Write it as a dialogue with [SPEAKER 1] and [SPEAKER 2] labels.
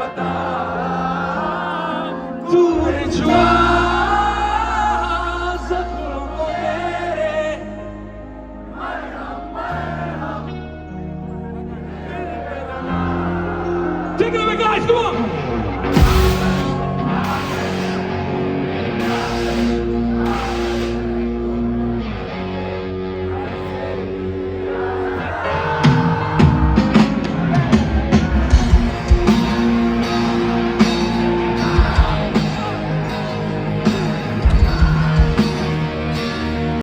[SPEAKER 1] बता तूने छुआ जख्मों को मेरे Take it away, guys, come on!